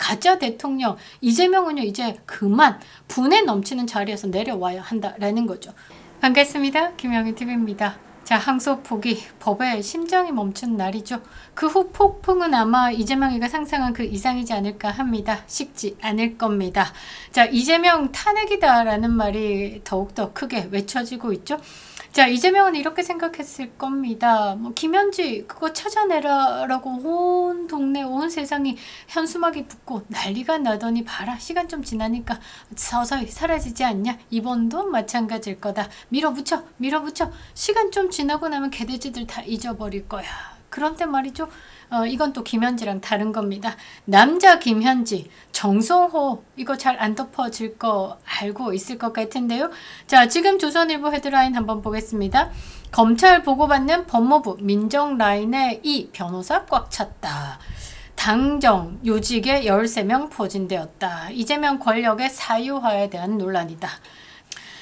가짜 대통령 이재명은요 이제 그만 분에 넘치는 자리에서 내려와야 한다라는 거죠. 반갑습니다. 김영희TV입니다. 자, 항소포기 법의 심장이 멈춘 날이죠. 그 후 폭풍은 아마 이재명이가 상상한 그 이상이지 않을까 합니다. 식지 않을 겁니다. 자, 이재명 탄핵이다 라는 말이 더욱더 크게 외쳐지고 있죠. 자, 이재명은 이렇게 생각했을 겁니다. 뭐 김현지 그거 찾아내라 라고 온 동네 온 세상이 현수막이 붙고 난리가 나더니 봐라, 시간 좀 지나니까 서서히 사라지지 않냐. 이번도 마찬가지일 거다. 밀어붙여 시간 좀 지나고 나면 개돼지들 다 잊어버릴 거야. 그런데 말이죠, 이건 또 김현지랑 다른 겁니다. 남자 김현지, 정성호, 이거 잘 안 덮어질 거 알고 있을 것 같은데요. 자, 지금 조선일보 헤드라인 한번 보겠습니다. 검찰 보고받는 법무부 민정 라인에 이 변호사 꽉 찼다. 당정 요직에 13명 포진되었다. 이재명 권력의 사유화에 대한 논란이다.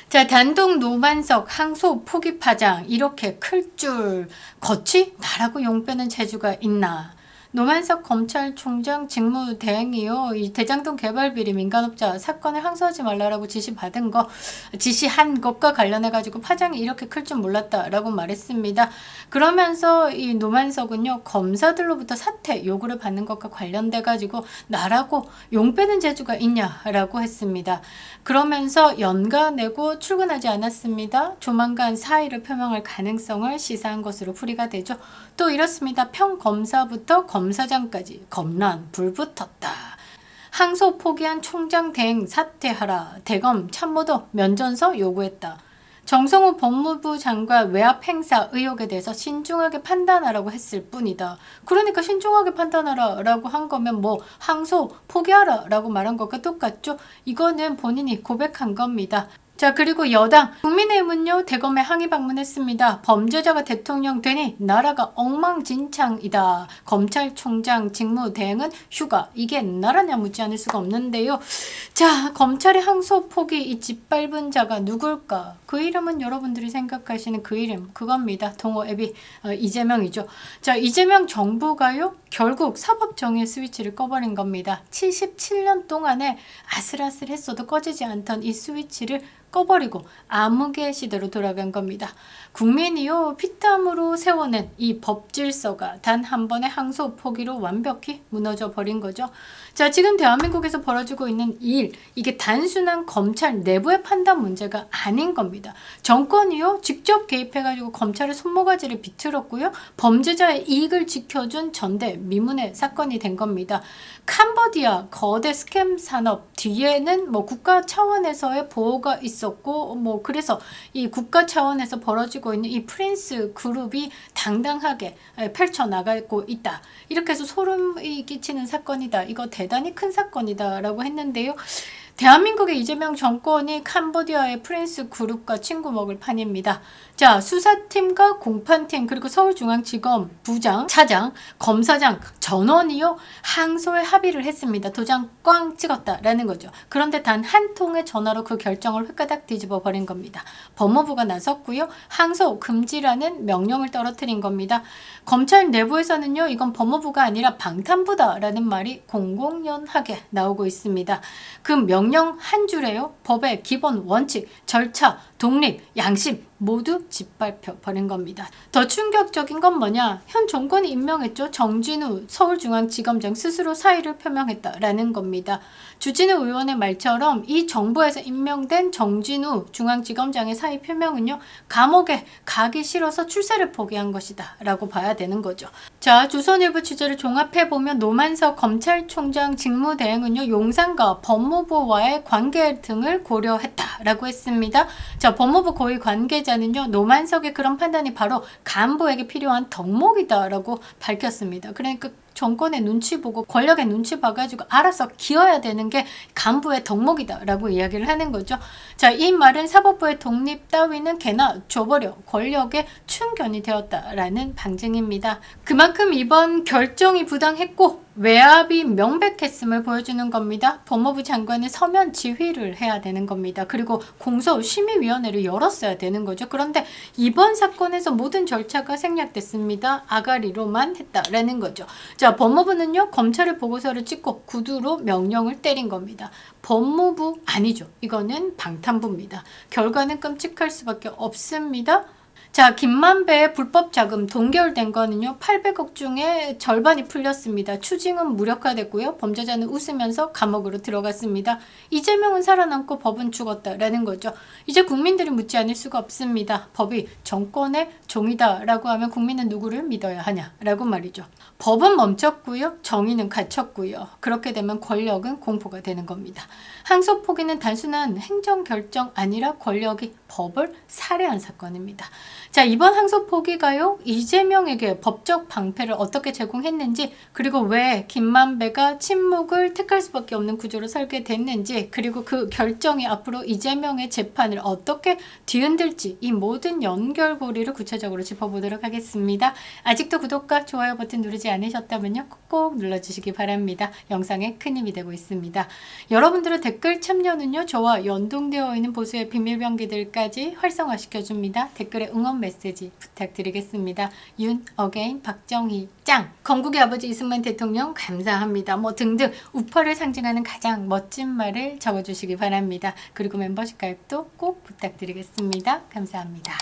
자, 단독 노만석 항소 포기 파장 이렇게 클 줄 걷지? 나라고 용 빼는 재주가 있나? 노만석 검찰총장 직무대행이요, 이 대장동 개발비리 민간업자 사건을 항소하지 말라라고 지시한 것과 관련해 가지고 파장이 이렇게 클 줄 몰랐다라고 말했습니다. 그러면서 이 노만석은요 검사들로부터 사퇴 요구를 받는 것과 관련돼 가지고 나라고 용 빼는 재주가 있냐라고 했습니다. 그러면서 연가내고 출근하지 않았습니다. 조만간 사의를 표명할 가능성을 시사한 것으로 풀이가 되죠. 또 이렇습니다. 평검사부터 검사장까지 검란 불붙었다. 항소 포기한 총장 대행 사퇴하라. 대검 참모도 면전서 요구했다. 정성호 법무부 장관 외압 행사 의혹에 대해서 신중하게 판단하라고 했을 뿐이다. 그러니까 신중하게 판단하라 라고 한 거면 뭐 항소 포기하라 라고 말한 것과 똑같죠. 이거는 본인이 고백한 겁니다. 자, 그리고 여당 국민의힘은요 대검에 항의 방문했습니다. 범죄자가 대통령 되니 나라가 엉망진창이다. 검찰총장 직무대행은 휴가. 이게 나라냐 묻지 않을 수가 없는데요. 자, 검찰의 항소 포기 이 짓밟은 자가 누굴까? 그 이름은 여러분들이 생각하시는 그 이름 그겁니다. 동호애비 이재명이죠. 자, 이재명 정부가요 결국 사법정의 스위치를 꺼버린 겁니다. 77년 동안에 아슬아슬했어도 꺼지지 않던 이 스위치를 꺼버리고 암흑의 시대로 돌아간 겁니다. 국민이요 피땀으로 세워낸 이 법질서가 단 한 번의 항소 포기로 완벽히 무너져 버린 거죠. 자, 지금 대한민국에서 벌어지고 있는 일, 이게 단순한 검찰 내부의 판단 문제가 아닌 겁니다. 정권이요 직접 개입해가지고 검찰의 손모가지를 비틀었고요, 범죄자의 이익을 지켜준 전대 미문의 사건이 된 겁니다. 캄보디아 거대 스캠 산업 뒤에는 뭐 국가 차원에서의 보호가 있었고, 뭐 그래서 이 국가 차원에서 벌어지고 있는 이 프린스 그룹이 당당하게 펼쳐나가고 있다. 이렇게 해서 소름이 끼치는 사건이다. 이거 대단히 큰 사건이다 라고 했는데요. 대한민국의 이재명 정권이 캄보디아의 프린스 그룹과 친구 먹을 판입니다. 자, 수사팀과 공판팀 그리고 서울중앙지검 부장, 차장, 검사장 전원이요 항소에 합의를 했습니다. 도장 꽝 찍었다라는 거죠. 그런데 단 한 통의 전화로 그 결정을 획가닥 뒤집어 버린 겁니다. 법무부가 나섰고요 항소 금지라는 명령을 떨어뜨린 겁니다. 검찰 내부에서는요 이건 법무부가 아니라 방탄부다라는 말이 공공연하게 나오고 있습니다. 그 명령 한 줄에요 법의 기본 원칙, 절차, 독립, 양심 모두 짓밟혀 버린 겁니다. 더 충격적인 건 뭐냐? 현 정권이 임명했죠. 정진우 서울중앙지검장 스스로 사의를 표명했다라는 겁니다. 주진우 의원의 말처럼 이 정부에서 임명된 정진우 중앙지검장의 사의 표명은요 감옥에 가기 싫어서 출세를 포기한 것이다 라고 봐야 되는 거죠. 자, 조선일보 취재를 종합해보면 노만석 검찰총장 직무대행은요 용산과 법무부와의 관계 등을 고려했다라고 했습니다. 자, 법무부 고위 관계자는요 노만석의 그런 판단이 바로 간부에게 필요한 덕목이다라고 밝혔습니다. 그러니까 정권의 눈치 보고 권력의 눈치 봐가지고 알아서 기어야 되는 게 간부의 덕목이다라고 이야기를 하는 거죠. 자, 이 말은 사법부의 독립 따위는 개나 줘버려 권력의 충견이 되었다라는 방증입니다. 그만큼 이번 결정이 부당했고 외압이 명백했음을 보여주는 겁니다. 법무부 장관은 서면 지휘를 해야 되는 겁니다. 그리고 공소심의위원회를 열었어야 되는 거죠. 그런데 이번 사건에서 모든 절차가 생략됐습니다. 아가리로만 했다라는 거죠. 자, 법무부는요, 검찰의 보고서를 찍고 구두로 명령을 때린 겁니다. 법무부 아니죠. 이거는 방탄부입니다. 결과는 끔찍할 수밖에 없습니다. 자, 김만배의 불법 자금 동결된 거는요, 800억 중에 절반이 풀렸습니다. 추징은 무력화됐고요. 범죄자는 웃으면서 감옥으로 들어갔습니다. 이재명은 살아남고 법은 죽었다라는 거죠. 이제 국민들이 묻지 않을 수가 없습니다. 법이 정권의 종이다라고 하면 국민은 누구를 믿어야 하냐라고 말이죠. 법은 멈췄고요. 정의는 갇혔고요. 그렇게 되면 권력은 공포가 되는 겁니다. 항소 포기는 단순한 행정 결정 아니라 권력이 법을 살해한 사건입니다. 자, 이번 항소 포기가요, 이재명에게 법적 방패를 어떻게 제공했는지, 그리고 왜 김만배가 침묵을 택할 수밖에 없는 구조로 설계됐는지, 그리고 그 결정이 앞으로 이재명의 재판을 어떻게 뒤흔들지, 이 모든 연결고리를 구체적으로 짚어보도록 하겠습니다. 아직도 구독과 좋아요 버튼 누르지 않으셨다면요, 꼭 눌러주시기 바랍니다. 영상에 큰 힘이 되고 있습니다. 여러분들의 댓글 참여는요, 저와 연동되어 있는 보수의 비밀병기들까지 활성화시켜줍니다. 댓글에 응원 메시지 부탁드리겠습니다. 윤, 어게인, 박정희, 짱! 건국의 아버지 이승만 대통령 감사합니다. 뭐 등등 우파를 상징하는 가장 멋진 말을 적어주시기 바랍니다. 그리고 멤버십 가입도 꼭 부탁드리겠습니다. 감사합니다.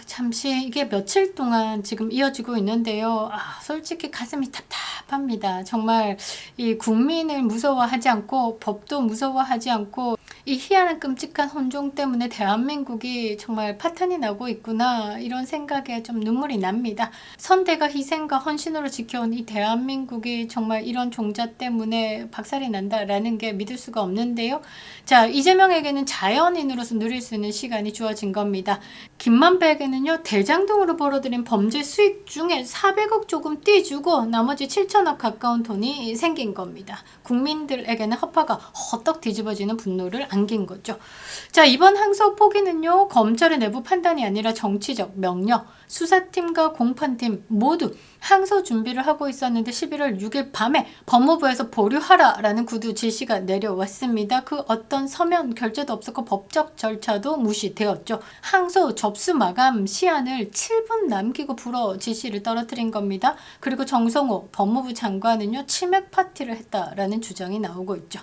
잠시 이게 며칠 동안 지금 이어지고 있는데요. 솔직히 가슴이 답답합니다. 정말 이 국민을 무서워하지 않고 법도 무서워하지 않고 이 희한한 끔찍한 혼종 때문에 대한민국이 정말 파탄이 나고 있구나, 이런 생각에 좀 눈물이 납니다. 선대가 희생과 헌신으로 지켜온 이 대한민국이 정말 이런 종자 때문에 박살이 난다라는 게 믿을 수가 없는데요. 자, 이재명에게는 자연인으로서 누릴 수 있는 시간이 주어진 겁니다. 김만배에게는요, 대장동으로 벌어들인 범죄 수익 중에 400억 조금 떼주고 나머지 7천억 가까운 돈이 생긴 겁니다. 국민들에게는 허파가 헛떡 뒤집어지는 분노를 안긴 거죠. 자, 이번 항소 포기는요, 검찰의 내부 판단이 아니라 정치적 명령, 수사팀과 공판팀 모두 항소 준비를 하고 있었는데 11월 6일 밤에 법무부에서 보류하라라는 구두 지시가 내려왔습니다. 그 어떤 서면 결재도 없었고 법적 절차도 무시되었죠. 항소 접수 마감 시한을 7분 남기고 불어 지시를 떨어뜨린 겁니다. 그리고 정성호 법무부 장관은요, 치맥 파티를 했다라는 주장이 나오고 있죠.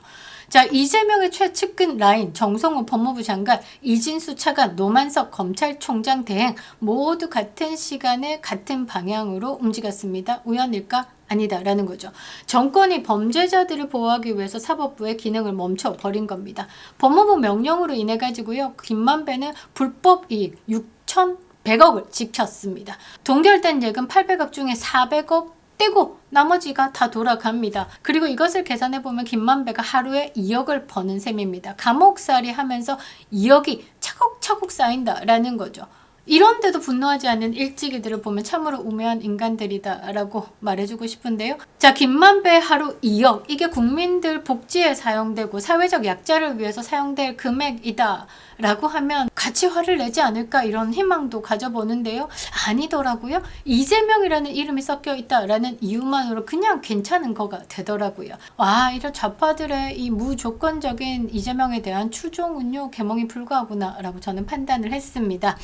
자, 이재명의 최측근 라인 정성호 법무부 장관, 이진수 차관, 노만석 검찰총장 대행 모두 같은 시간에 같은 방향으로 움직였습니다. 우연일까? 아니다라는 거죠. 정권이 범죄자들을 보호하기 위해서 사법부의 기능을 멈춰버린 겁니다. 법무부 명령으로 인해 가지고요, 김만배는 불법 이익 6,100억을 지켰습니다. 동결된 예금 800억 중에 400억 떼고 나머지가 다 돌아갑니다. 그리고 이것을 계산해보면 김만배가 하루에 2억을 버는 셈입니다. 감옥살이 하면서 2억이 차곡차곡 쌓인다라는 거죠. 이런데도 분노하지 않는 일찍이들을 보면 참으로 우매한 인간들이다라고 말해주고 싶은데요. 자, 김만배 하루 2억, 이게 국민들 복지에 사용되고 사회적 약자를 위해서 사용될 금액이다 라고 하면 같이 화를 내지 않을까, 이런 희망도 가져보는데요. 아니더라고요. 이재명이라는 이름이 섞여 있다라는 이유만으로 그냥 괜찮은 거가 되더라고요. 와, 이런 좌파들의 이 무조건적인 이재명에 대한 추종은요, 개몽이 불가하구나 라고 저는 판단을 했습니다.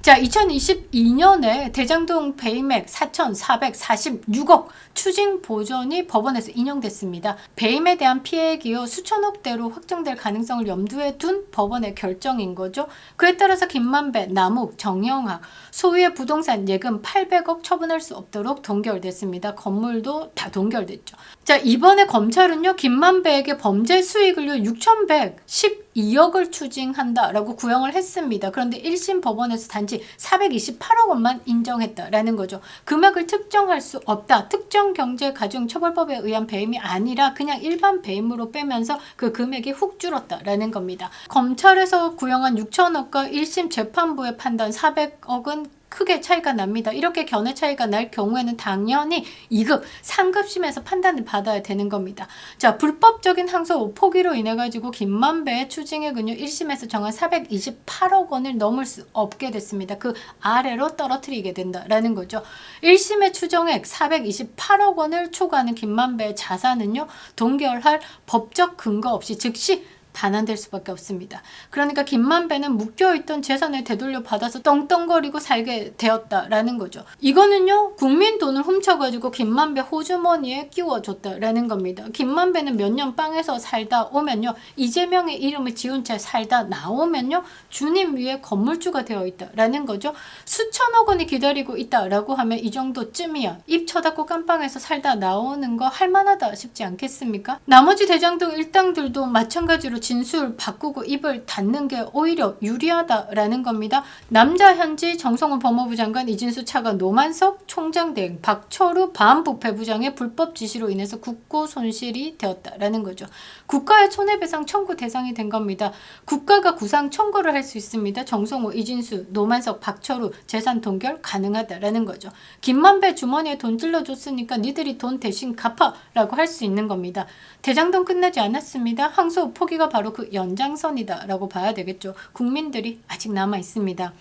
자, 2022년에 대장동 배임액 4,446억 추징 보전이 법원에서 인용됐습니다. 배임에 대한 피해액이요, 수천억대로 확정될 가능성을 염두에 둔 법원의 결정인 거죠. 그에 따라서 김만배, 남욱, 정영학 소유의 부동산 예금 800억 처분할 수 없도록 동결됐습니다. 건물도 다 동결됐죠. 자, 이번에 검찰은요, 김만배에게 범죄 수익을요 6,112억을 추징한다라고 구형을 했습니다. 그런데 1심 법원에서 단지 428억 원만 인정했다라는 거죠. 금액을 특정할 수 없다. 특정경제가중처벌법에 의한 배임이 아니라 그냥 일반 배임으로 빼면서 그 금액이 훅 줄었다라는 겁니다. 검찰에서 구형한 6천억과 1심 재판부의 판단 400억은 크게 차이가 납니다. 이렇게 견해 차이가 날 경우에는 당연히 2급, 3급심에서 판단을 받아야 되는 겁니다. 자, 불법적인 항소 포기로 인해 가지고 김만배의 추징액은요 1심에서 정한 428억 원을 넘을 수 없게 됐습니다. 그 아래로 떨어뜨리게 된다라는 거죠. 1심의 추정액 428억 원을 초과하는 김만배의 자산은요 동결할 법적 근거 없이 즉시 반환될 수밖에 없습니다. 그러니까 김만배는 묶여있던 재산을 되돌려 받아서 떵떵거리고 살게 되었다라는 거죠. 이거는요 국민 돈을 훔쳐가지고 김만배 호주머니에 끼워줬다라는 겁니다. 김만배는 몇 년 빵에서 살다 오면요 이재명의 이름을 지운 채 살다 나오면요 주님 위에 건물주가 되어 있다라는 거죠. 수천억 원이 기다리고 있다라고 하면 이 정도쯤이야. 입 쳐닫고 깜빵에서 살다 나오는 거 할만하다 싶지 않겠습니까? 나머지 대장동 일당들도 마찬가지로 진술 바꾸고 입을 닫는 게 오히려 유리하다라는 겁니다. 남자 현지 정성훈 법무부 장관, 이진수 차관, 노만석 총장 등 박철우 반부패부장의 불법 지시로 인해서 국고 손실이 되었다라는 거죠. 국가의 손해배상 청구 대상이 된 겁니다. 국가가 구상 청구를 할 수 있습니다. 정성호, 이진수, 노만석, 박철우 재산 동결 가능하다라는 거죠. 김만배 주머니에 돈 찔러줬으니까 니들이 돈 대신 갚아라고 할 수 있는 겁니다. 대장동 끝나지 않았습니다. 항소 포기가 바로 그 연장선이다라고 봐야 되겠죠. 국민들이 아직 남아 있습니다.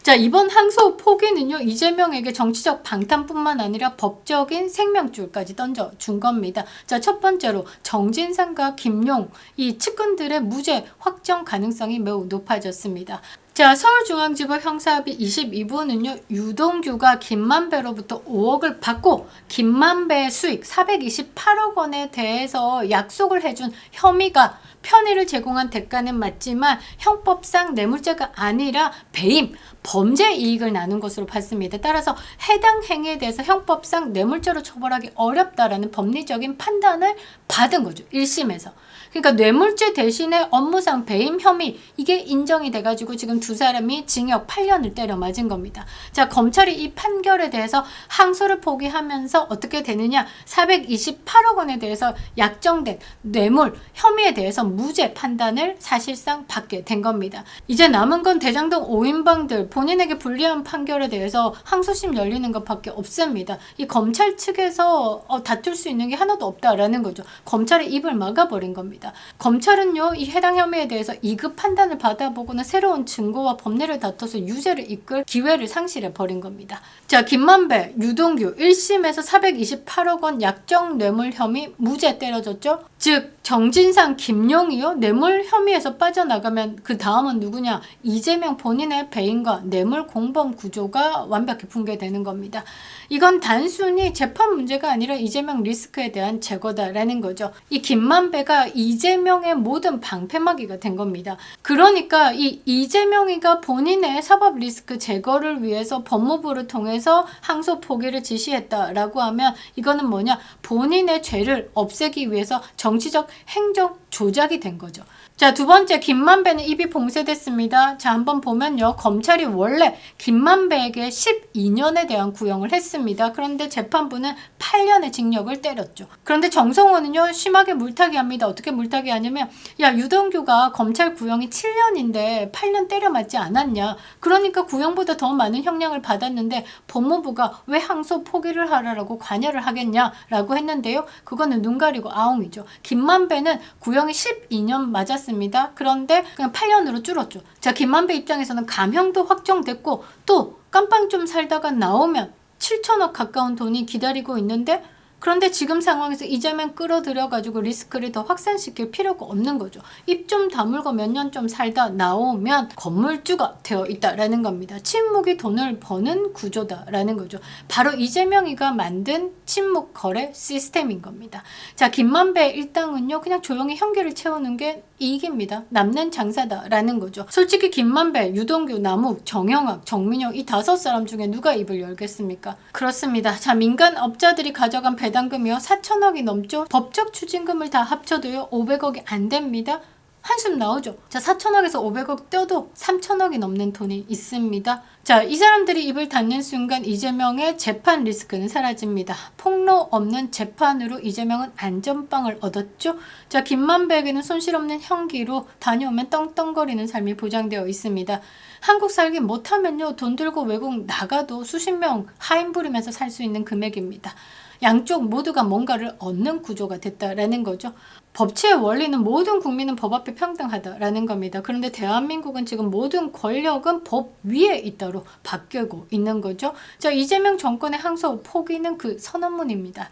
자, 이번 항소 포기는요 이재명에게 정치적 방탄뿐만 아니라 법적인 생명줄까지 던져준 겁니다. 자, 첫 번째로 정진상과 김용 이 측근들의 무죄 확정 가능성이 매우 높아졌습니다. 자, 서울중앙지법 형사합의 22부는요 유동규가 김만배로부터 5억을 받고 김만배의 수익 428억 원에 대해서 약속을 해준 혐의가 편의를 제공한 대가는 맞지만 형법상 뇌물죄가 아니라 배임, 범죄 이익을 나눈 것으로 봤습니다. 따라서 해당 행위에 대해서 형법상 뇌물죄로 처벌하기 어렵다라는 법리적인 판단을 받은 거죠. 1심에서. 그러니까 뇌물죄 대신에 업무상 배임 혐의 이게 인정이 돼가지고 지금 두 사람이 징역 8년을 때려 맞은 겁니다. 자, 검찰이 이 판결에 대해서 항소를 포기하면서 어떻게 되느냐 428억 원에 대해서 약정된 뇌물 혐의에 대해서 무죄 판단을 사실상 받게 된 겁니다. 이제 남은 건 대장동 5인방들 본인에게 불리한 판결에 대해서 항소심 열리는 것밖에 없습니다. 이 검찰 측에서 다툴 수 있는 게 하나도 없다라는 거죠. 검찰의 입을 막아버린 겁니다. 검찰은요 이 해당 혐의에 대해서 2급 판단을 받아보고는 새로운 증거와 법리를 다퉈서 유죄를 이끌 기회를 상실해 버린 겁니다. 자, 김만배, 유동규 1심에서 428억 원 약정 뇌물 혐의 무죄 때려졌죠. 즉 정진상, 김용이요 뇌물 혐의에서 빠져나가면 그 다음은 누구냐 이재명 본인의 배임과 뇌물 공범 구조가 완벽히 붕괴되는 겁니다. 이건 단순히 재판 문제가 아니라 이재명 리스크에 대한 제거다라는 거죠. 이 김만배가 이재명의 모든 방패막이가 된 겁니다. 그러니까 이 이재명이가 본인의 사법 리스크 제거를 위해서 법무부를 통해서 항소 포기를 지시했다라고 하면 이거는 뭐냐 본인의 죄를 없애기 위해서 정치적 행정 조작이 된 거죠. 자, 두 번째 김만배는 입이 봉쇄됐습니다. 자, 한번 보면요. 검찰이 원래 김만배에게 12년에 대한 구형을 했습니다. 그런데 재판부는 8년의 징역을 때렸죠. 그런데 정성호는요. 심하게 물타기 합니다. 어떻게 물타기 하냐면 야, 유동규가 검찰 구형이 7년인데 8년 때려 맞지 않았냐. 그러니까 구형보다 더 많은 형량을 받았는데 법무부가 왜 항소 포기를 하라고 관여를 하겠냐라고 했는데요. 그거는 눈 가리고 아웅이죠. 김만배는 구형이 12년 맞았습니다. 그런데 그냥 8년으로 줄었죠. 자, 김만배 입장에서는 감형도 확정됐고 또 깜빵 좀 살다가 나오면 7천억 가까운 돈이 기다리고 있는데 그런데 지금 상황에서 이재명 끌어들여가지고 리스크를 더 확산시킬 필요가 없는 거죠. 입 좀 다물고 몇 년 좀 살다 나오면 건물주가 되어 있다라는 겁니다. 친묵이 돈을 버는 구조다라는 거죠. 바로 이재명이가 만든 친묵 거래 시스템인 겁니다. 자, 김만배 일당은요 그냥 조용히 형기를 채우는 게 이익입니다. 남는 장사다라는 거죠. 솔직히 김만배, 유동규, 남욱, 정영학, 정민영 이 5사람 중에 누가 입을 열겠습니까? 그렇습니다. 자, 민간 업자들이 가져간 배당금이요 4천억이 넘죠. 법적 추징금을 다 합쳐도요 500억이 안 됩니다. 한숨 나오죠. 자, 4천억에서 500억 떼도 3천억이 넘는 돈이 있습니다. 자, 이 사람들이 입을 닫는 순간 이재명의 재판 리스크는 사라집니다. 폭로 없는 재판으로 이재명은 안전빵을 얻었죠. 자, 김만배에게는 손실 없는 형기로 다녀오면 떵떵거리는 삶이 보장되어 있습니다. 한국 살기 못하면요, 돈 들고 외국 나가도 수십 명 하인 부리면서 살 수 있는 금액입니다. 양쪽 모두가 뭔가를 얻는 구조가 됐다라는 거죠. 법치의 원리는 모든 국민은 법 앞에 평등하다라는 겁니다. 그런데 대한민국은 지금 모든 권력은 법 위에 있다로 바뀌고 있는 거죠. 자, 이재명 정권의 항소 포기는 그 선언문입니다.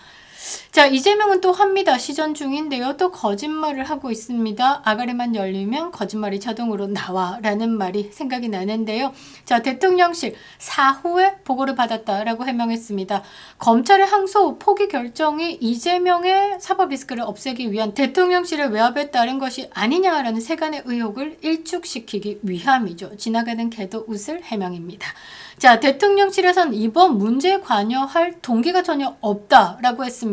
자, 이재명은 또 합니다. 시전 중인데요. 또 거짓말을 하고 있습니다. 아가리만 열리면 거짓말이 자동으로 나와 라는 말이 생각이 나는데요. 자, 대통령실 사후에 보고를 받았다라고 해명했습니다. 검찰의 항소 포기 결정이 이재명의 사법 리스크를 없애기 위한 대통령실의 외압에 따른 것이 아니냐라는 세간의 의혹을 일축시키기 위함이죠. 지나가는 개도 웃을 해명입니다. 자, 대통령실에선 이번 문제에 관여할 동기가 전혀 없다라고 했습니다.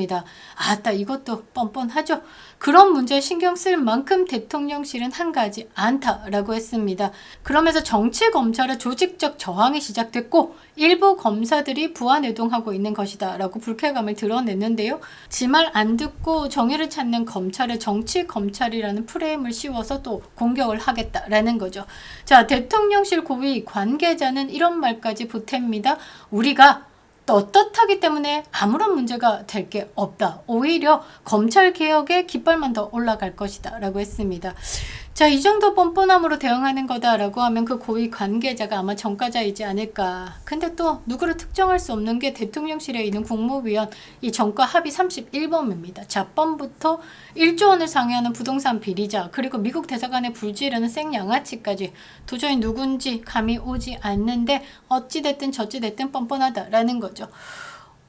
아따, 이것도 뻔뻔하죠. 그런 문제에 신경 쓸 만큼 대통령실은 한가하지 않다라고 했습니다. 그러면서 정치검찰의 조직적 저항이 시작됐고 일부 검사들이 부안해동하고 있는 것이다 라고 불쾌감을 드러냈는데요. 지 말 안 듣고 정의를 찾는 검찰의 정치검찰이라는 프레임을 씌워서 또 공격을 하겠다라는 거죠. 자, 대통령실 고위 관계자는 이런 말까지 보탭니다. 우리가 떳떳하기 때문에 아무런 문제가 될 게 없다. 오히려 검찰 개혁의 깃발만 더 올라갈 것이다 라고 했습니다. 자, 이 정도 뻔뻔함으로 대응하는 거다라고 하면 그 고위 관계자가 아마 전과자이지 않을까. 근데 또 누구를 특정할 수 없는 게 대통령실에 있는 국무위원 이 정과 합의 31범입니다. 자범부터 1조 원을 상회하는 부동산 비리자, 그리고 미국 대사관의 불지르는 생양아치까지 도저히 누군지 감이 오지 않는데 어찌됐든 저찌됐든 뻔뻔하다라는 거죠.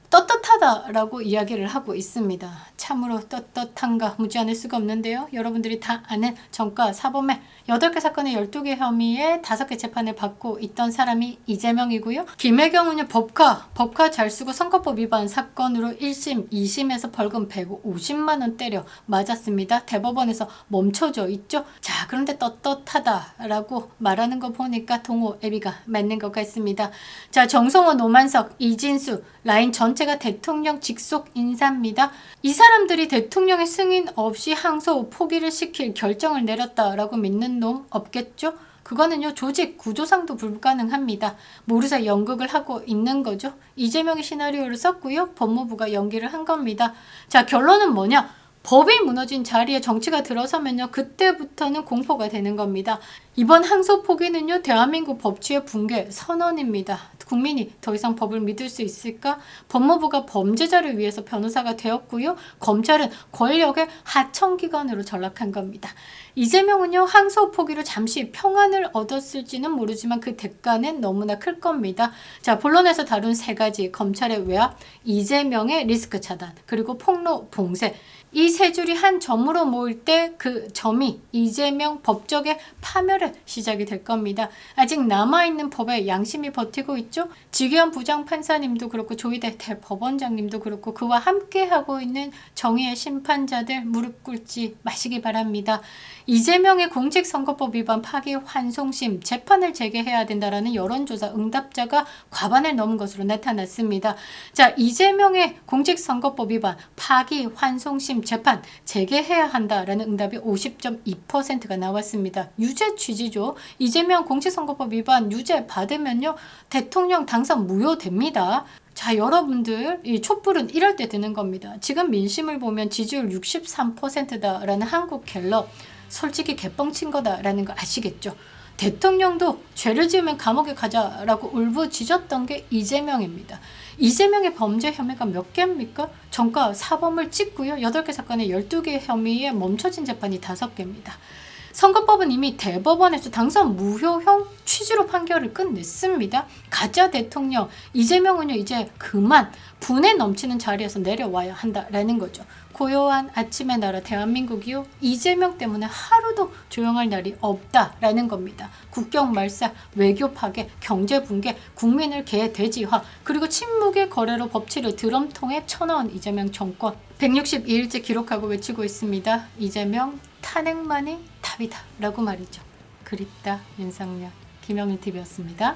떳떳하다라고 이야기를 하고 있습니다. 참으로 떳떳한가 묻지 않을 수가 없는데요. 여러분들이 다 아는 정과 사범의 8개 사건의 12개 혐의에 5개 재판을 받고 있던 사람이 이재명이고요. 김혜경은요, 법카 잘 쓰고 선거법 위반 사건으로 1심, 2심에서 벌금 150만 원 때려 맞았습니다. 대법원에서 멈춰져 있죠. 자, 그런데 떳떳하다라고 말하는 거 보니까 동호 애비가 맞는 것 같습니다. 자, 정성호, 노만석, 이진수 라인 전체가 대통령 직속 인사입니다. 이 사람들이 대통령의 승인 없이 항소 포기를 시킬 결정을 내렸다라고 믿는 놈 없겠죠? 그거는요, 조직 구조상도 불가능합니다. 모르쇠 연극을 하고 있는 거죠. 이재명이 시나리오를 썼고요. 법무부가 연기를 한 겁니다. 자, 결론은 뭐냐? 법이 무너진 자리에 정치가 들어서면요, 그때부터는 공포가 되는 겁니다. 이번 항소 포기는요, 대한민국 법치의 붕괴 선언입니다. 국민이 더 이상 법을 믿을 수 있을까? 법무부가 범죄자를 위해서 변호사가 되었고요. 검찰은 권력의 하청기관으로 전락한 겁니다. 이재명은요, 항소 포기로 잠시 평안을 얻었을지는 모르지만 그 대가는 너무나 클 겁니다. 자, 본론에서 다룬 3가지, 검찰의 외압, 이재명의 리스크 차단, 그리고 폭로 봉쇄. 이 3줄이 한 점으로 모일 때 그 점이 이재명 법적의 파멸의 시작이 될 겁니다. 아직 남아있는 법에 양심이 버티고 있죠. 지규현 부장판사님도 그렇고 조희대 대법원장님도 그렇고 그와 함께하고 있는 정의의 심판자들 무릎 꿇지 마시기 바랍니다. 이재명의 공직선거법 위반 파기환송심 재판을 재개해야 된다라는 여론조사 응답자가 과반을 넘은 것으로 나타났습니다. 자, 이재명의 공직선거법 위반 파기환송심 재판 재개해야 한다라는 응답이 50.2%가 나왔습니다. 유죄 취지죠. 이재명 공직선거법 위반 유죄 받으면요, 대통령 당선 무효됩니다. 자, 여러분들 이 촛불은 이럴 때 드는 겁니다. 지금 민심을 보면 지지율 63%다라는 한국갤럽, 솔직히 개뻥친 거다라는 거 아시겠죠? 대통령도 죄를 지으면 감옥에 가자라고 울부짖었던 게 이재명입니다. 이재명의 범죄 혐의가 몇 개입니까? 정과 사범을 찍고요. 8개 사건에 12개 혐의에 멈춰진 재판이 5개입니다. 선거법은 이미 대법원에서 당선 무효형 취지로 판결을 끝냈습니다. 가짜 대통령 이재명은요, 이제 그만 분에 넘치는 자리에서 내려와야 한다라는 거죠. 고요한 아침의 나라 대한민국이요, 이재명 때문에 하루도 조용할 날이 없다라는 겁니다. 국경 말살, 외교 파괴, 경제 붕괴, 국민을 개돼지화, 그리고 침묵의 거래로 법치를 드럼통에 쳐넣은 이재명 정권 162일째 기록하고 외치고 있습니다. 이재명 탄핵만이 답이다 라고 말이죠. 그립다 윤석열. 김영일TV였습니다.